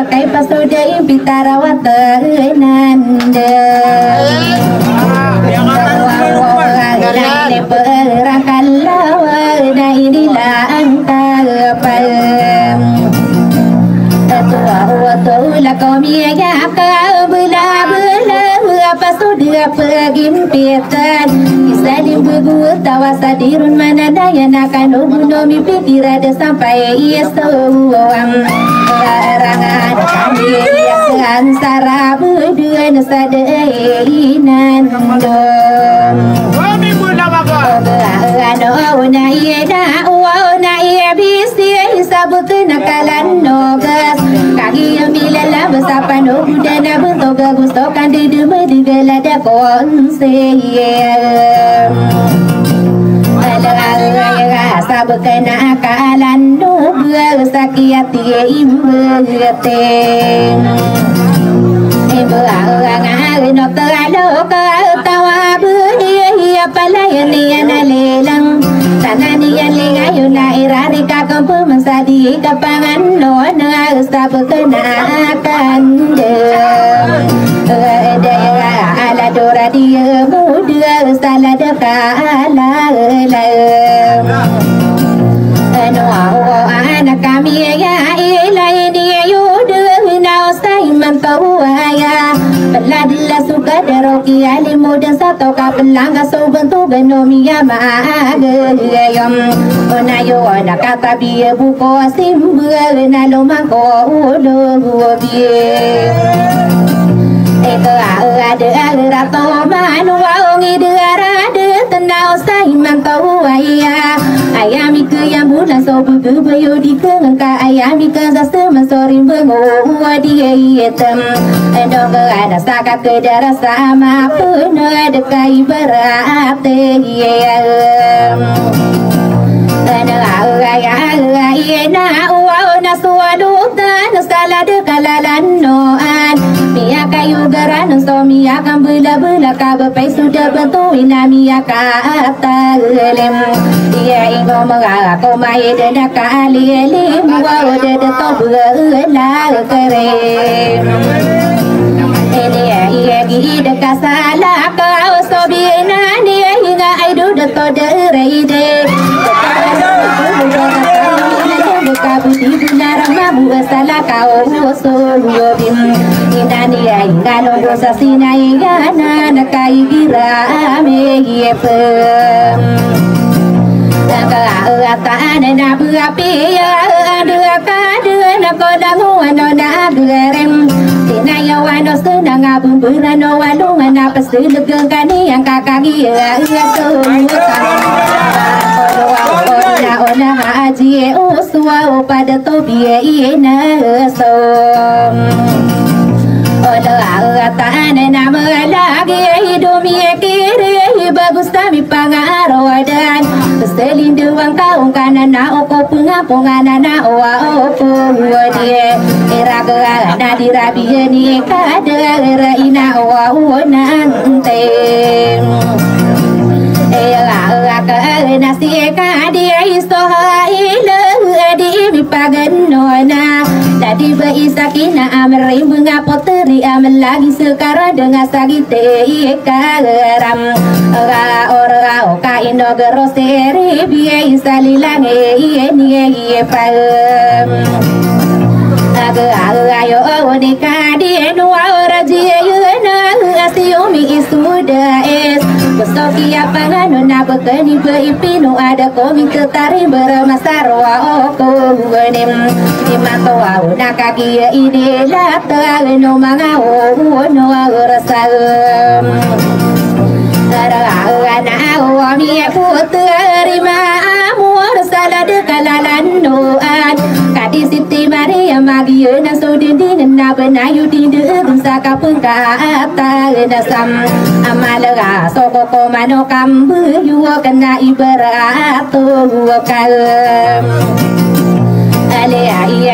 kai pasudai bitarawat nanda ini perakan lawa ini langkah Tulah kami ya kau bela pasudai pegimpitan Saling bergul tawa sadirun mana daya nakan nomi pikir ada sampai esok Rangan kami yang sara berdua nasadainan Kami pun nama kau na iya na iya bisi sabut nakalan nogas kaki yang bilala besapan udah na bentuk gustokan di demi digelada konseyem ala sabut nakalan nogas sakiati imbeteng ibu angan no teralo tawa behiya palayan yana lelang tanani yang lingayu na irari kakam pemasadi kapangan no na sabut kenakan ala dora dia muda salah dekala no anak kami ya ilai dia yudu na usai mantauaya Peladila suka deroki ali muda satu kapelanga so bentuk genomi ya magayam onayo na kata biye buko simbu na lomako ulo biye eka ada to manu wangi dara de tenau sai mantau aya ayami ke yang bulan so bubu bayo di kengka ayami ke sasema sorim bengo dia yetem endong ada sakat ke darah sama pun dekai berate yem na na sualu dan salah dekalalan noan Mia kayu garan so mia kan bela kabai sudah bentuk mia kata lem dia ingo mengalah ko mai dena kali lim wa de to bela kere ini ya gide kasala kau so bina ni hinga aidu de to de reide Kabuti benar mabu salah kau musuh bim Indani ingano dosa sinai gana nakai gira meyepem Kata na buapi ada kada na kodangu ano na gerem Tinaya wano senang abung berano walungan apa sedegang kani yang kakak ia ona haji uswa pada tobie ina som oda tane nama lagi hidupnya kiri bagus tapi pangarodan selindu wang kaung kanan na oko pengapungan na wa opo dia iraga na dirabi ni kada ina wa nante nasi dia istoha ile di bipagan nona tadi beisakina amri mengapoteri amal lagi sekarang dengan sagite karam ora ka indo groseri biai salilange ni pam ayo onika di no ora je na asiomi isuda es Besoki apa ngano na bekeni beipinu ada komi ketari bermasarwa oko guenim Imato au na kaki ini lata no mangao no agorasam Ara na au mi puteri ma amor salah dekalalan noan Kadi siti Maria magi na sudin na benayu di saka pengka nasam amalaga soko komano kambu yuo kena ibaratu kalem ale ai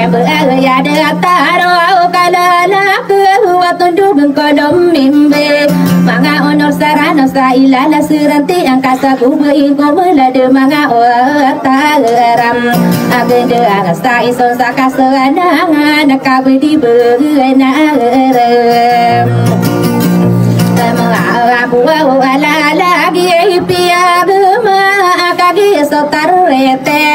ya de taro kalala ku watundu bengkodom mimbe manga onor sarana sa ilala seranti angkasa bubuin ko melade mga taram agende angasa ison sakasana nakabudi benaram mga buwa ala lagi pia gema kagi sotarete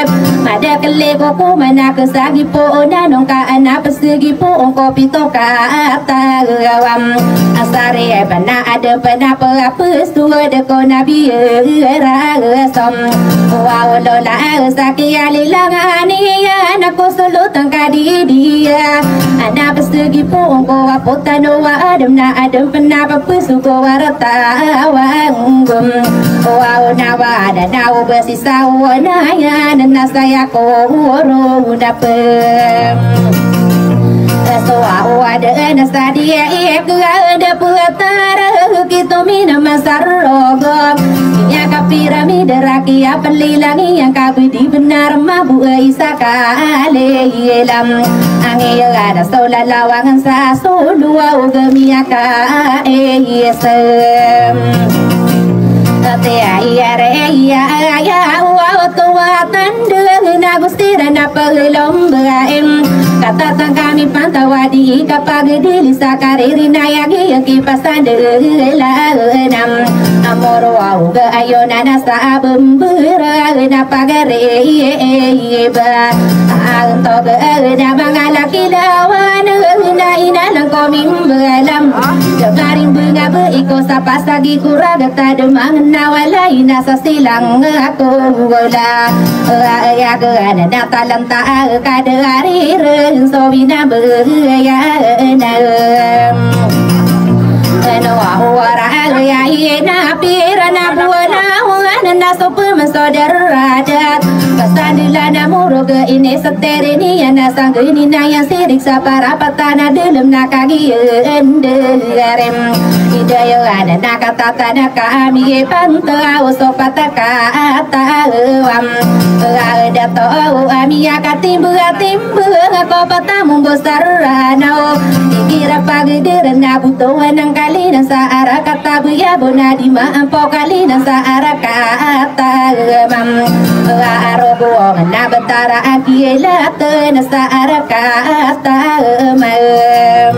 ada kele ko mana kesagi po nanong ka ana persegi po kopi to ka tagawam asare bana ada bana apa tua de ko nabi ra som wow lola saki alilangani anako solo tangkadi dia ana persegi po ko apotano wa adam na adam bana apa suko warata wanggum wow nawa ada nawa bersisa wanaya dan saya ko dapem so ada nasa dia ada putar kita mina masarrogo ya piramida rakia pelilangi yang kabudi benar mabu isa kale yelam angin ada sola lawangan sa solua ugemiaka yesem kata sang kami pantawadi kapag dilisa kariri nayagi yang kipasan delam amor wow ga ayo nana sa bembera na pagare ba anto ga na mangalaki lawan na inalang koming belam jagaring bunga beiko sa pasagi kuraga tademang nawalay nasa silang ako wala ya ga na natalanta kadari so bina beraya na no awara ya ina pira na buana wana na sopa masodara dat pasandila na muroga ini seterini na sanggini na yang sirik sa para patana dalam nakagi enderem idaya ana nakatata na kami panta usopataka atawam ada to ami akatimbu atimbu ko patamu bosarana dikira pagi derna butuan nang kali na sa arah kata buya bona di mampo kali na sa arah kata mam arobo na betara akiela na sa arah kata mam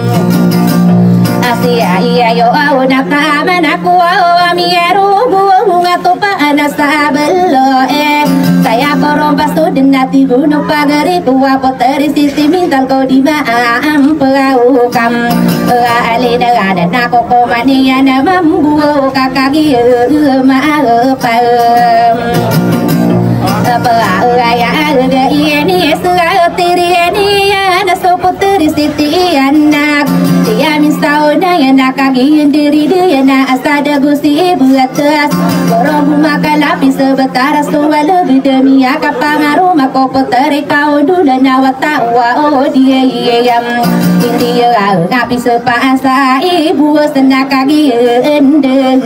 asia iya yo na kama na ko ami arobo ngato pa na sa bello saya korong pasto denati gunung pagari tua poteri sisi mintal kau di maam pau kam ali negara nako komani ana mambu kakagi ma pam apa ya ga ini suratiri ini ana so poteri sisi anak dia misau na ya nakagi diri dia na asada gusi buatas korong makalapi sebentar so lebih demi akapangaru mako poteri kau dulu nawata wa dia yam dia ngapi sepasa ibu senakagi enderem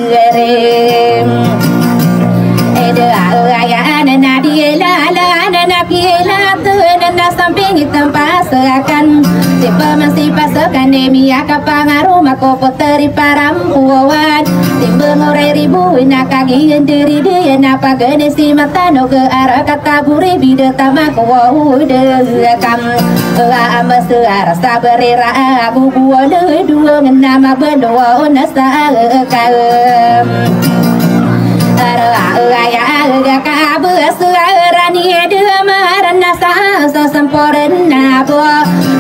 ya nana dia la nana piela nana samping tempat seakan tipe masih pasakan demi akapangaru mako poteri parampuan tipe ngorai ribu nakagi diri dia napa gede si mata no ke arah kata buri bida tamak wow dekam ama seara sabarera abu buah dua nama berdua nasa kaum ya kabu suarani dua marana sa semporna bo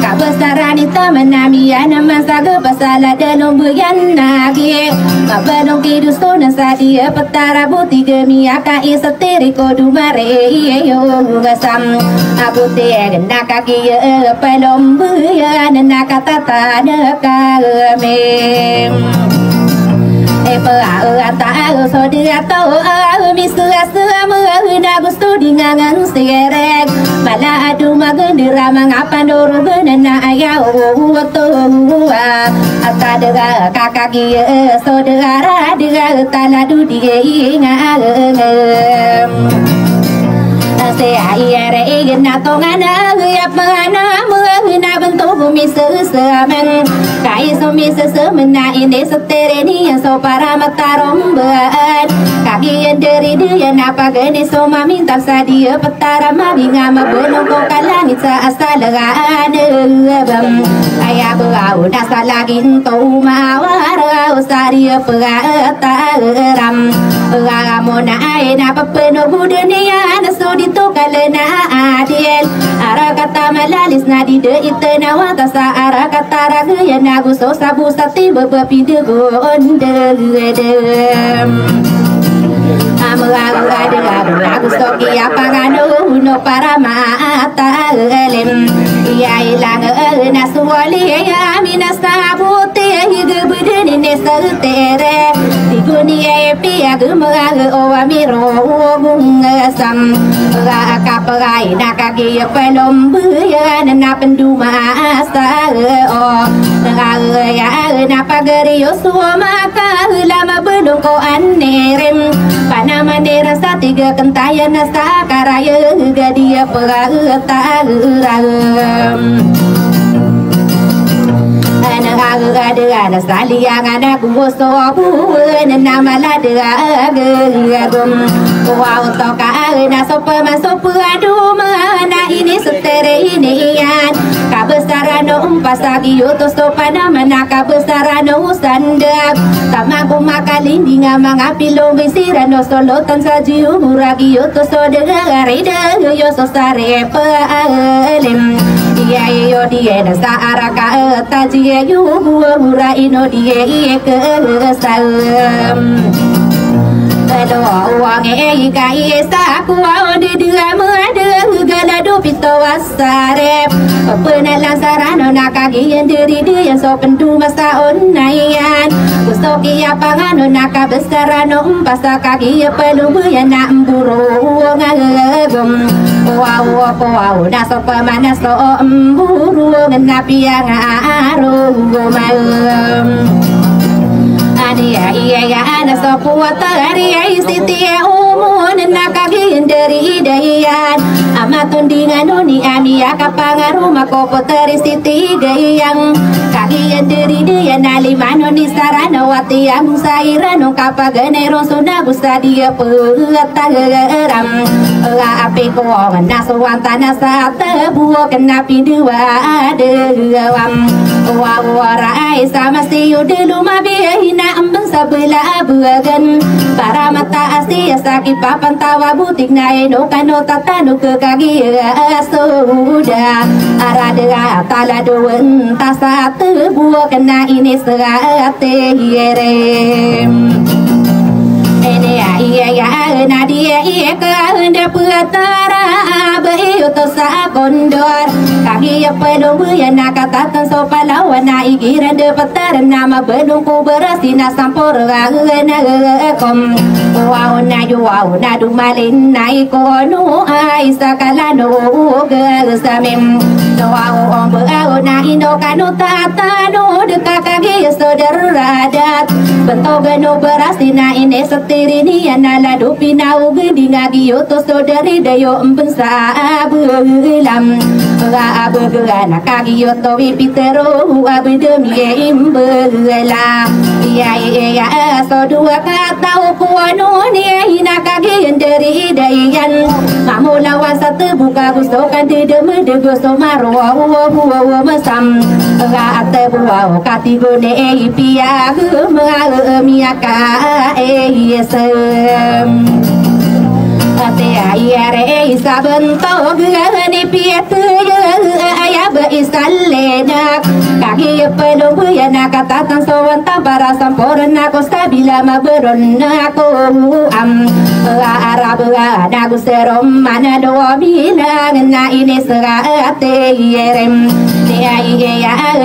kabu sarani tamanami ana masaga pasala dalam buyan nagi abadong kidusto na sa dia petara buti gemi aka isateri ko dumare yo gasam abuti ganda kaki pelom buyan nakatata nakame anta so dia tau misua semua na gusto dingangan serek mala adu magendera mangapa doro benana ayau to ata dega kakaki saudara dega taladu dia ngam se ayere igna tongana ya pana mena bentuk bumi sesamen kai so bumi sesemena ini setereni yang so para mata romban kaki yang dari dia napa geni so minta sadia petara mabinga mabenong ko kalangit sa asalagaan ayah berau nasa lagi to mawara saria pagataram mo na ay napapeno budaniya na so dito kalena adil ara kata malalis na di de itenawa sa ara kata ragaya na gusto sa busati babapidegon Aku stoki apa nganu no para mata elim ya ilang nasuali ya minasa buti hidup bedeni nesetere diguni epi aku mengagu awamiro gungasam kapagai nakagi pelom buya na penduma asa o ya napagari yosuma ka lama belum ko anerem Panama dera sa tiga kentayan nasa karaya gadia pagataram Ana saliang anak gusto nama ladra gagum wow toka na sopa masopa adu mana ini setere ini yan kabesarano umpasagi utos sopa nama naka besarano sandak tamago makalindi nga mga pilong bisirano solotan sa jiu muragi utos so degarida yo so sare paalim iya yo die na sa araka taji yo mura ino die ke salam Ado wang ika isa kuwa di dua mada gala do pito wasarep pena lansarano nakagian diri dia so pendu masa onayan gusto kia pangano nakabesarano pasa kaki pelumbu ya na mburu ngagum wow na so pamana so mburu ngapi yang aru malam Adia iya ana so puwata aria isiti umun nakagin dari dayan amatun dingan ni ami akapangaru makopo teri siti gayang kagian dari dia nalimano ni sarana wati ang sairano kapaganero suna busa dia pagataram api ko naso wantana sa tebuo kenapi dua dewam wawarai sama siyo dulu mabihina ambang sabila abuagan para mata asya sakit papan tawa butik na eno kano tatano ke kagi sudah arada tala doan tasa tebuo kena ini serate yerem iya nadia iya kahunda puatara abayo to sa kondor kaki pelung ya nakatatan so palawan na igiran de patar nama belum ku berasina sampor gagana kom wow na dumalin na ikono ai sakalano gasamem wow ombo na ino kanu tatano de kakagi saudara bentogano berasina ini setirini anala dupina ugedi ngagi yoto saudari dayo empensa abulam abugana kagi yoto wipitero abudemi imbela iya so dua kata ukuano ni hina kagi dari dayan mamula wasat buka gustokan tidak medegoso maro masam ate buau katigone ipia miaka esem ate ayare isabento gani pietu ayah beisalena kaki pelung ya nakatatan sowanta para sampurna ko stabila maberon ko am arab nagu serom mana do bilang na ini serate yerem ya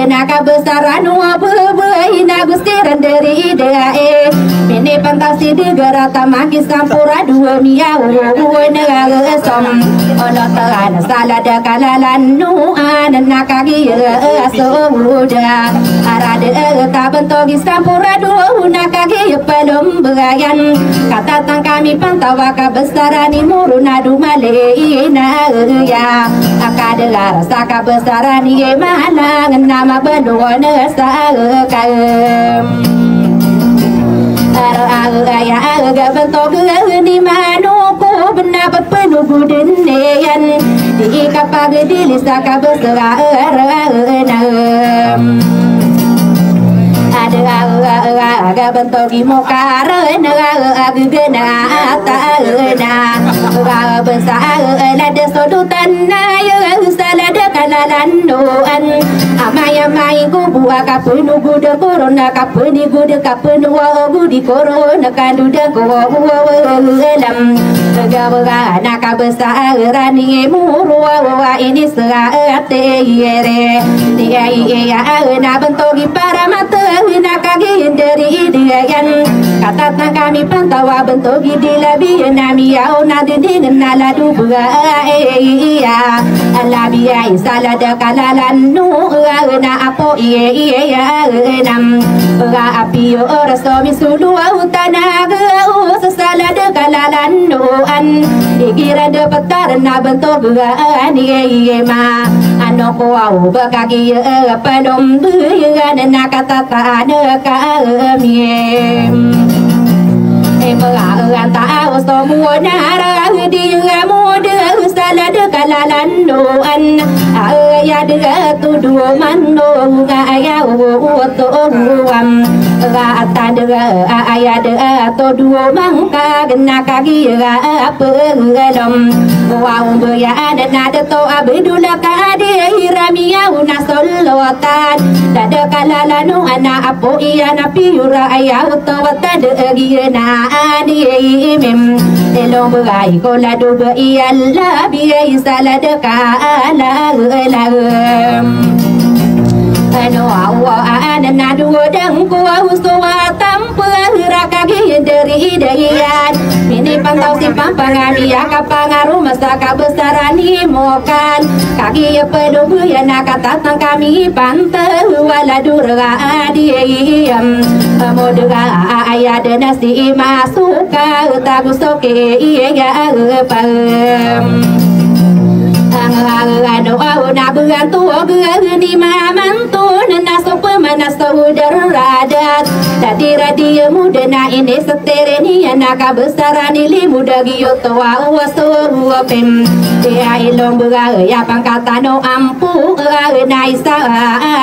naka besaran wa bebai nagu seran dari dae Mini pantasi di gerata magis sampura dua miau negara som ono terana salada kalalan nuan nakagi asoda arade tabentogi sampura dua nakagi pelum berayan kata tang kami pantawa kabesarani murunadu maleina ya akadela rasa kabesarani malang nama benua nesa ya agak bentuk di mana ko benar penuh budenian di kapag di lisa kabesar ada agak bentuk di muka agak gena tak besar ada sodutan ya salah kalalan doan amai ku buah kapunu gude corona kapuni gude kapunu gudi corona kanduda ko lam gawa nak besar rani murua ini serate yere dia ya na bentogi para mata nak kagin dari dia yan kata kami pantawa bentogi di labi nami ya ona dengan naladu buah iya alabia salada kalalan nu na apo iye ya nam ga apio raso misulu utanaga salada kalalan nu an dikira de petar na bentuk ani iye ma ano ko au bakagi padom bu na kata ta de kamiem anta so mua nara di muda salada kalalan doan ya de tu dua mano ya to uam ata de ya de to dua mangka gena kagi pengelom wow ya na de to abdullah ka de ramia una solotan dada kalalan ana apo iya na piura ya to wata de gina ani mem elong berai ko la do be yalla bi salada kala la ano awa ana do dang ko usawa tampa rakagi dari dayan mini pantau si pampangami ya kapangaru masa kabesarani mokan kaki ya pedu ya nakata tang kami pantau wala durga adiam modga ayah de nasi masuka tagu soke iya pam ano na bukan tu ni mamantu na sopa mana saudara radat tadi radia muda na ini setereni anak besarani li muda giyo tua uaso pem dia ilong buga ya pangkata no ampu na isa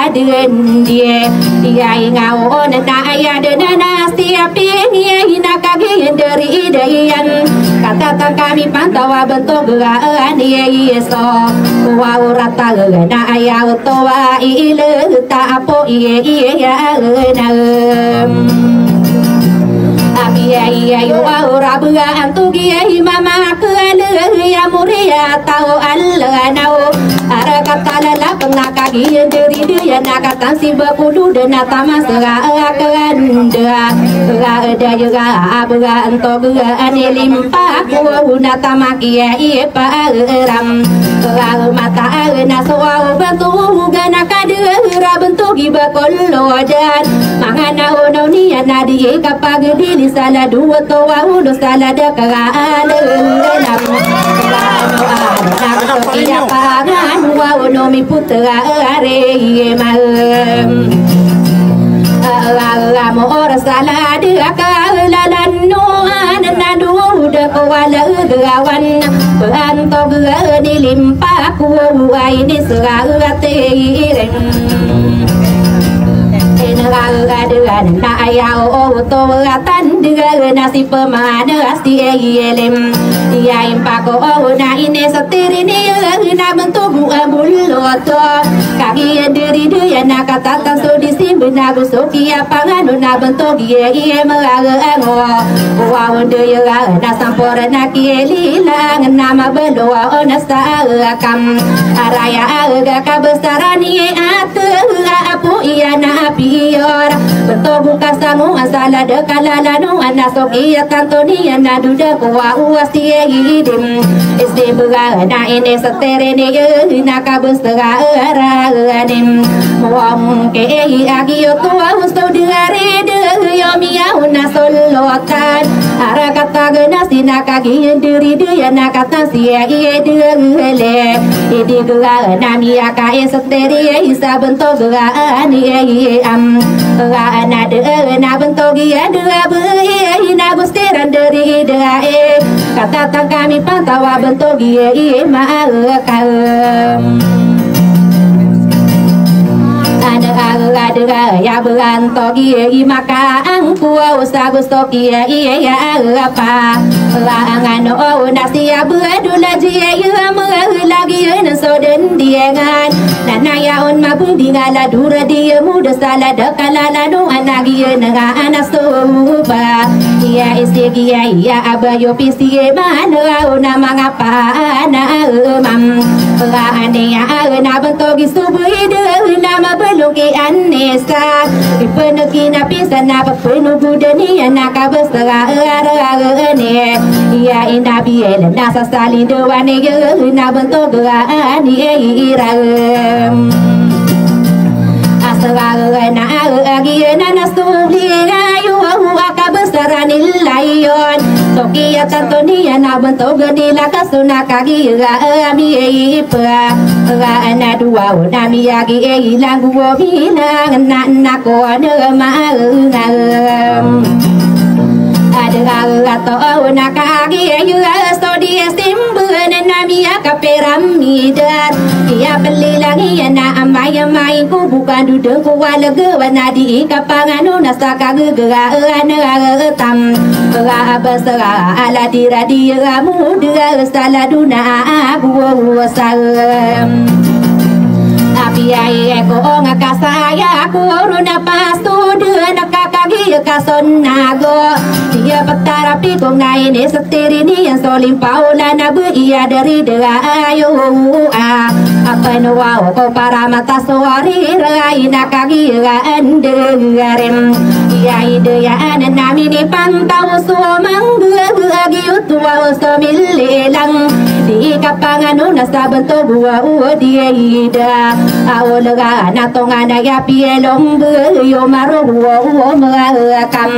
aden dia ingau na ayah de na siap dia ina kagi dari dayan kata kami pantau bentuk ani yeso wa urata na ayah tua ile ta apo iye ya na iya yo ora buga antu gia mama kale ya muria tau alla nau ara kata la pengaka gia dari dia nakatan si bakulu dan tama sera akanda ada juga buga antu buga anilimpa ku na tama kia ie pa ram mata na soa bantu gana kadera bentuk giba kollo dan mangana ono ni na die kapag dili sala dua toa uno sala de kagaan dalam ano kia pangan wa ono mi putra are malam mo ora sala de kalalan no anana du de wala gawan banto ni limpa ku ai ni serate ireng na ayau to atan dengan nasi pemana asti elem dia impako na ini setiri ni na bentuk buloto kaki diri dia na kata taso di sini na gusoki apa nganu na bentuk ie merango wow dia na sampora na kieli nama beloa ona saakam araya aga kabesaran ie atu apu ia na pior bentuk buka sangu asala de kalalanu anasoki atantoni anaduda kuwa uasi hidim isi berana ini setere ne naka bestera aranim muam ke agio tua usto dengare de yomia unasolotan arakata gena sinaka genderi de yanakata sia de idi gera nami aka setere isa bentuk gera ani am ana de na bentuk ya de be na gusteran dari de kata kami pantawa bentuk ye ma ka ada ya berantogi maka angku usagus toki ya apa langano nasia berdula dia lagi nasoden dia kan nana ya on mabundi ngala dura dia muda salah dekalala no anagi naga anasoba ya istigi ya abayo pisi mana ona mangapa na mam ane ya na bentogi subuh nama beluki anesa ipeneki napisa napa penuh budani anaka besera ne ya inabi nasa salin dewane na bentuk ani ira asra na agi na nasuli ayu aka besera nilayon toki atantoni na bentuk gedila kasuna kagi ami ipa ana dua nami agi ilang gua bilang nak ko ma ada atau nakagi ayu studi simben nami akaperamida dia beli lagi na amai ku bukan duduk walega wana di kapanganu nasaka gegera ana tam abasara ala diradia muda saladuna abu salam api ai ko ngakasaya ku runa pastu de nakakagi kasonago dia petara pikong nai ne setiri ni yang solim paula nabu ia dari dera ayo apa no wow ko para mata suari rai nakagi andengarim ia ide ya nami ni pantau suamang agi utua usamilelang di kapanganu nasa bentuk buah dia ida aulaga natongana ya pielong yo maru merakam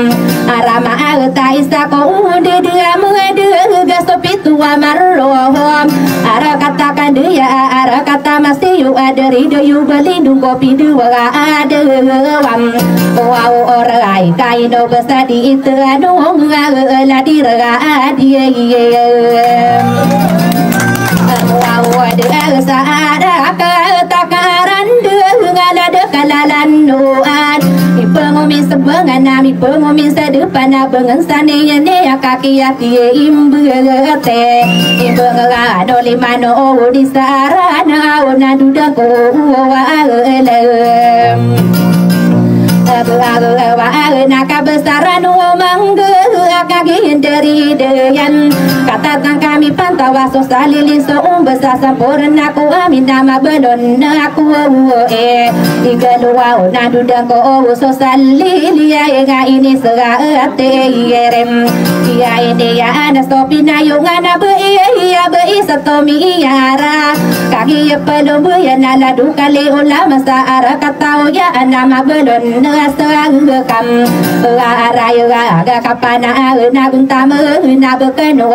arama taisa ko de dia mede gasopitua marohom ara katakan dia ara kata masih yu ada ide yu belindung kopi dua ada wam wow orai kaino besadi itu anu la dira dia wow ada saada takaran ngala de kalalan nuan pengomin sebengan nami pengomin sedepan bengan sane ne kaki ati imbete imbengala doli mano di sarana ona duda ko wa elem naka besaran mangga kaki dari deyan kata kami pantau sosalili so besar sampurna ku amin nama belon aku igalua na duda ko sosalili ya ini serate yerem ya ini ya ana stopina yung ana be satomi yara kaki pelum ya nala dukale ulama saara katau ya ana mabelon serang bekam araya ga kapana na guntama na bekeno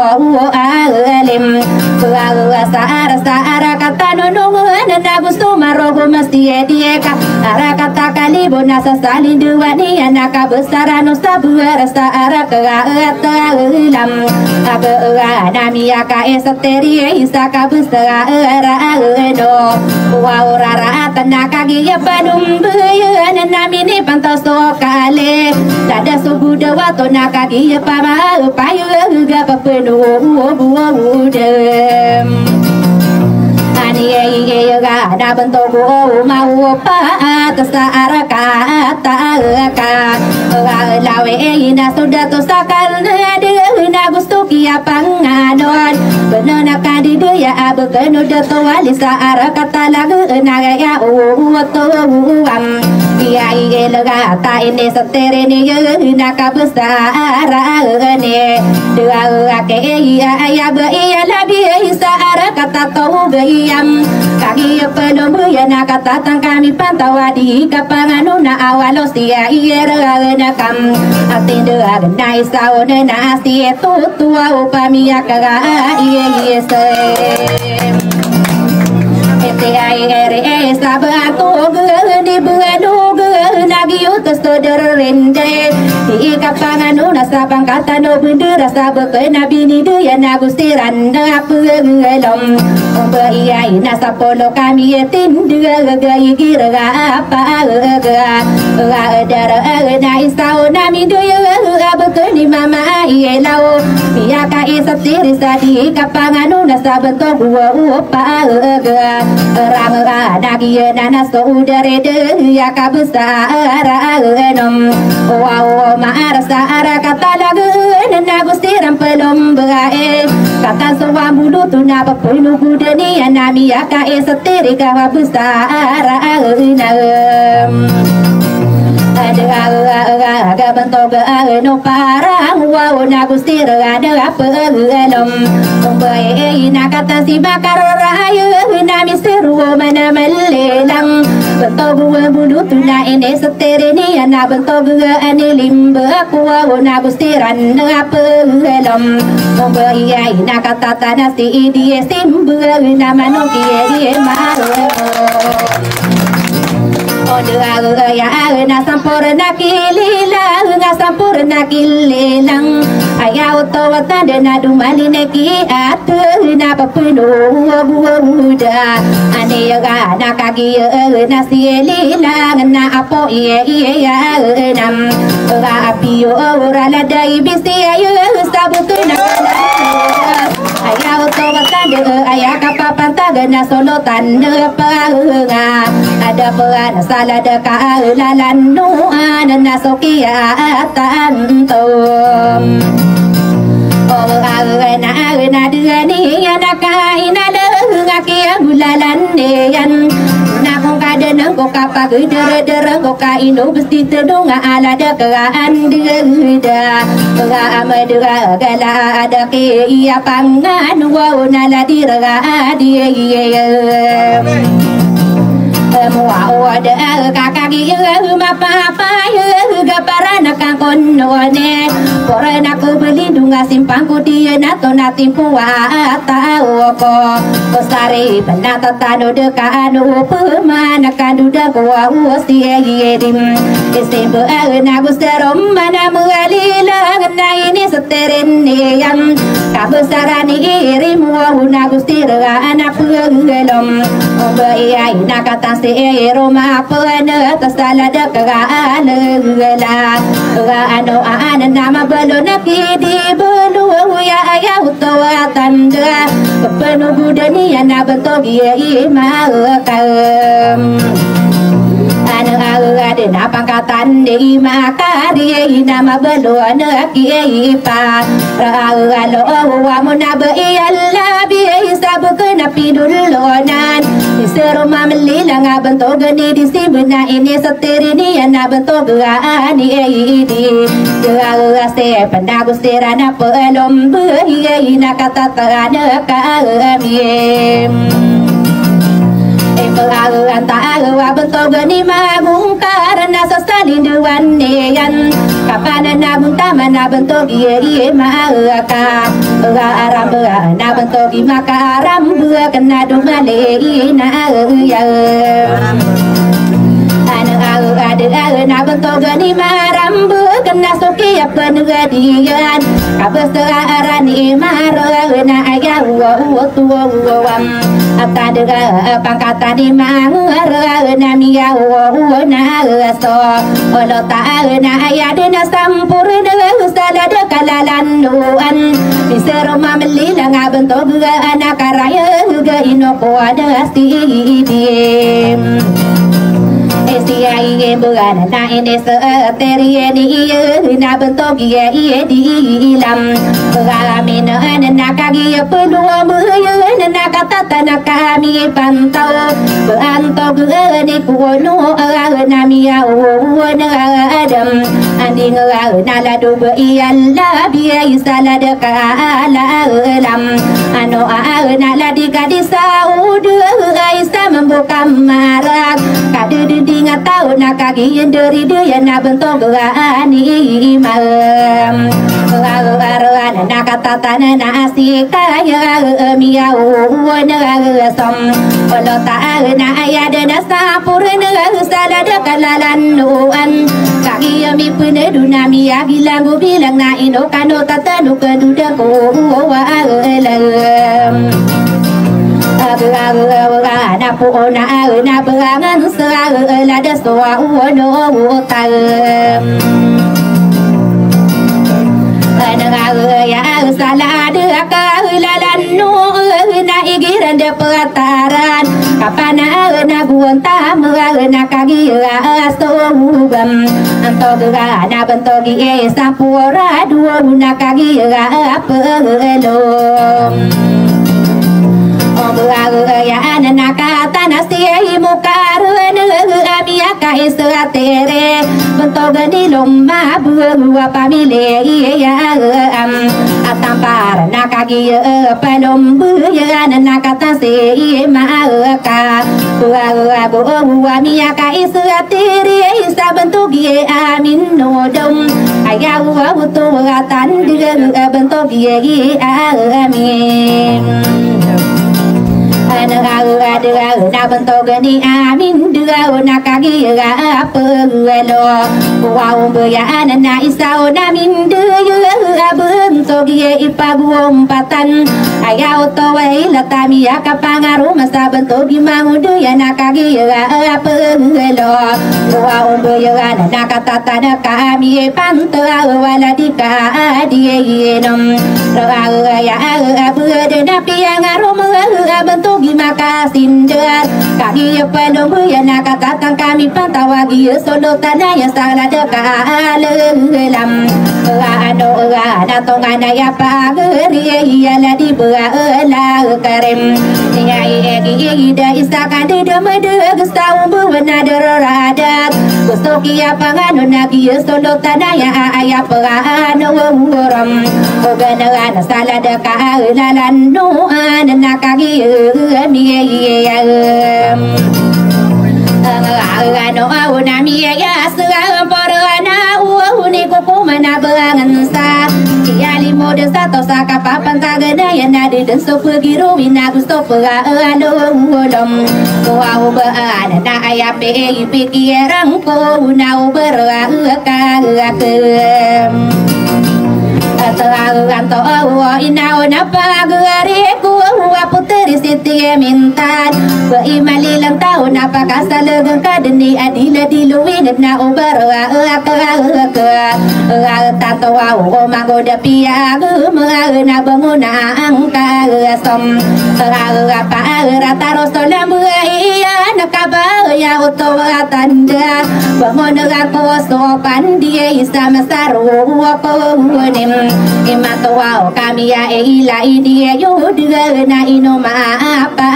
alim saara kata nunung na gusto marogo mesti dieka ara kata kalibo nasa salin dua ni anaka besara no sabuara saara ka lam abera nami aka esateri isaka besara no wa rara tanaka giya panum buya nami ni pantas kale dada subuh dewa to nakagi pama payu ga papenu budem ani ga ada bentuk mau pa tasara kata ka lawe ina sudah to sakal de na gusto kia panganon benana kadidu ya abukenu dato walisa ara kata lagu nagaya uto uam kia igelega ta ini setere ni naka besara ne dua ke iya ya be iya labi isa ara kata tau gayam kaki pelum ya nakata tang kami pantawadi kapanganuna awalos dia iera nakam atindua nai saone nasi tu tua upamia kaga iye se ete sabatu geni buanu nagiu kesodor rende di kapanganuna sabang kata no bendera sabak nabi ni dia nagustiran apelom iya ina sapolo kami tindua gai gira apa dara na isau nami dia abekeni mama ielau iya ka isatiri sadi kapanganuna sabanto gua upa rang nagi nana saudare de ya ka besar enom wow marasa ara kata lagu nana gustiran pelom bae kata semua bulu tuna penuh gudeni nami ya ka isatiri ka besar ada bentuk no parang wow nagustir ada pelom umbai na kata si bakar rayu nami seru mana melelang bentuk bulu tuna ini seterini na bentuk ani limba wow nagustiran pelom umbai na kata tanah si dia simba nama no kie maru Oda ya na sampurna kilila nga sampurna kililang ayaw to watanda na dumali neki at na papuno buda ane ga na kagi na sielilang na apo iye nam ga apio ora la dai bisi ayo sabutu na ayaw to watanda ayak papantaga na solo tanda panga ada peran salah deka lalan nuan nasokia tantum oh na deni nakai na lengakia bulalan neyan nakong kadenang ko kapag dere ko kaino besti tedunga ala dekaan deda ga amadra gala ada ke iya pangan wow naladira dia mua ada kakak iya mapa gaparana kakon none korena ku belindunga simpangku dia nato natimpu atau ko kosari penata tano dekanu pemana kanduda ko usia yedim esembe nagu serom mana mengalila na ini seteren yang kabesarani irimu nagu stira anak pengelom obai nakata Roma pena tasala deka alegala ano ana nama balo nakidi balo ya ya utawa tanda penuh budani ana bentogi ima kam ana ada napangkatan di makari nama balo nakidi pa ralo wa munabe yalla bi sabukna pidullonan Seroma melila nga bentuk geni di sibuna ini seterini na bentuk ani ini gua se pendagus terana pelom behi na kata terana kami Antara bentuk geni magung karena sesalin dewan neyan kapan nabung taman bentuk iye maka aram na bentuk maka aram kena dumale na ya ada na bentuk geni maram kena soki apa negadian kabesara ni mara na ayah wa atadega pangkatan di mangara namia na so olo ta na ayah dena sampurna usala de kalalan nuan bisero mamelila ngabentok anak karaya ga inoko ada si Siai bukan na ini seteri ni na bentuk ia di lam kami na kaki penuh mulia na kata tanah kami pantau berantau ni kuno nami au na adam andi na ladu ialla biya isala dekala lam ano na ladi kadisa udu isa membuka marak kadu dinding tahu nak kaki dari dia nak bentuk ani malam aran nak kata tanah nasi kaya miau na som kalau tak nak ayah dan sapurna salah dekalalan nuan kaki mi pune dunami bilang bilang na ino kano tatanu keduda ko wa alam na po na berangan la de so no tal ya salah de ka lalan no na igiran de pataran kapan na guanta na kagi so bam anto na bentogi sapura dua na kagi apelo ya nakata nasi mukaru amia kaisa tere bentogani lomba buah pamile ya atampar nakagi pelom buah nakata si maka buah amia kaisa tere isa bentogi amin nodom ayau butuh tan bentogi amin na bentuk ni amin dua na kaki apa lo wow beya na isau na min dua bentuk ye ipabuom patan ayau towai latami ya kapangaru masa bentuk mau dua na kaki apa lo wow beya na kata tanah kami pantai waladika dia nom ya berdena piang arum bentuk maka sinjar kaki penuh ya nak katakan kami pantau lagi solo tanah yang salah dekalam ano ada tongan ya pageri ya la di bala karim ya ida isakan de mede gestau buana deradat gustoki ya pangan nagi solo tanah ya ayah pagano uram ogana salah dekalalan no anak kaki ano na miya sa porana ni kukumana bangansa yali mode sa to sa kapapan tagana ya na de so pagiro ina gusto pa ano ulom ko au ba na aya pe pikirang ko na ubera ka Anto inao na pagari ko puteri siti mintan ko imali lang tao napakasalagang kadani adila diluwin na ubara tatawa o magoda piyag mga na banguna ang kasom para taros to lambu iya nakabaya uto tanda bangon ako so pandia isa masaro ko nim imatawa kami ya ila ini yudga na inoma apa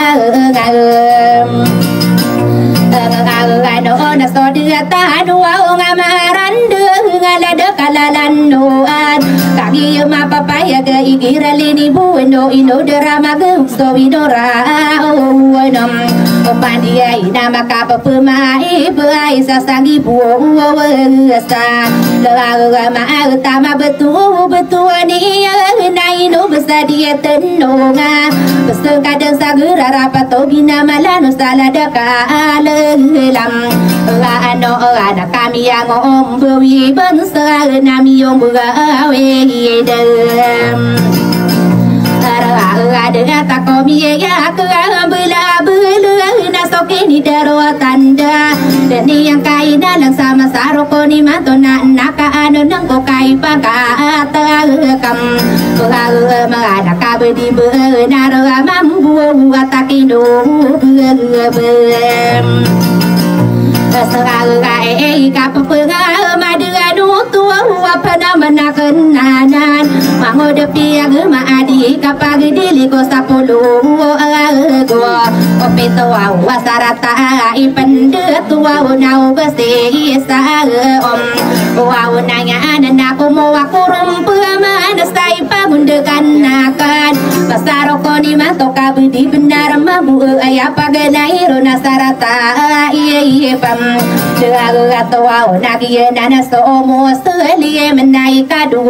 ano na so dia tanu ngamaran ngala de kalalan noan kagi mapapaya ga igiralini bueno ino drama so idora onom pandia ina makapapumai bai sasangi buo sa laga ma utama betul ni na ino besadia tenonga beseng kadang sagura rapato bina malano salada kalam ano ana kami yang ombewi bangsa nami yang begawe dem ada tak komi ya ke bela na sokini daro tanda dan yang kai dalang sama saroko ni matona naka ano nang ko kai paka takam ada kabe di benar mambu atakindo Serai kappenga madanu tua apa mana kenanan mangode piang ma adi kapag dili ko sa pulu gua opito wasarata ipende tua nau besi sa wow nanya aku mau aku rumpama nasai pamundekan nakan pasaroko ni matoka budi benar mabu ayah paganai rona sarata iye pam Deago gato wow nagi nana so mo seli menai kadu